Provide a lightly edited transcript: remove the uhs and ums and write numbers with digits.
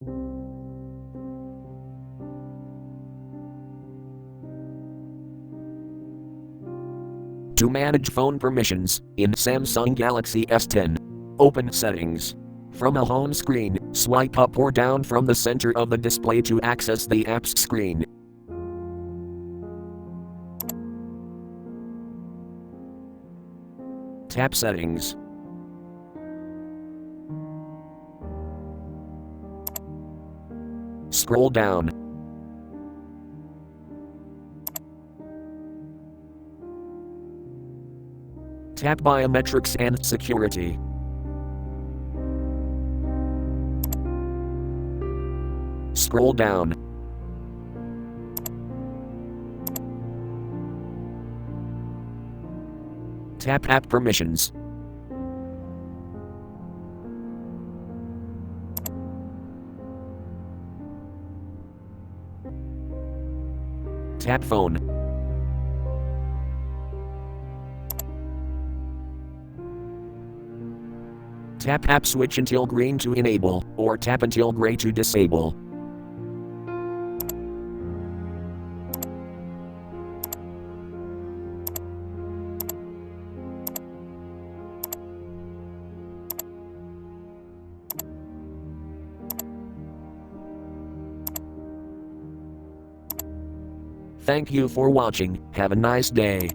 To manage phone permissions, in Samsung Galaxy S10, open Settings. From a home screen, swipe up or down from the center of the display to access the apps screen. Tap Settings. Scroll down. Tap Biometrics and Security. Scroll down. Tap App Permissions. Tap Phone. Tap App Switch until green to enable, or tap until gray to disable. Thank you for watching. Have a nice day.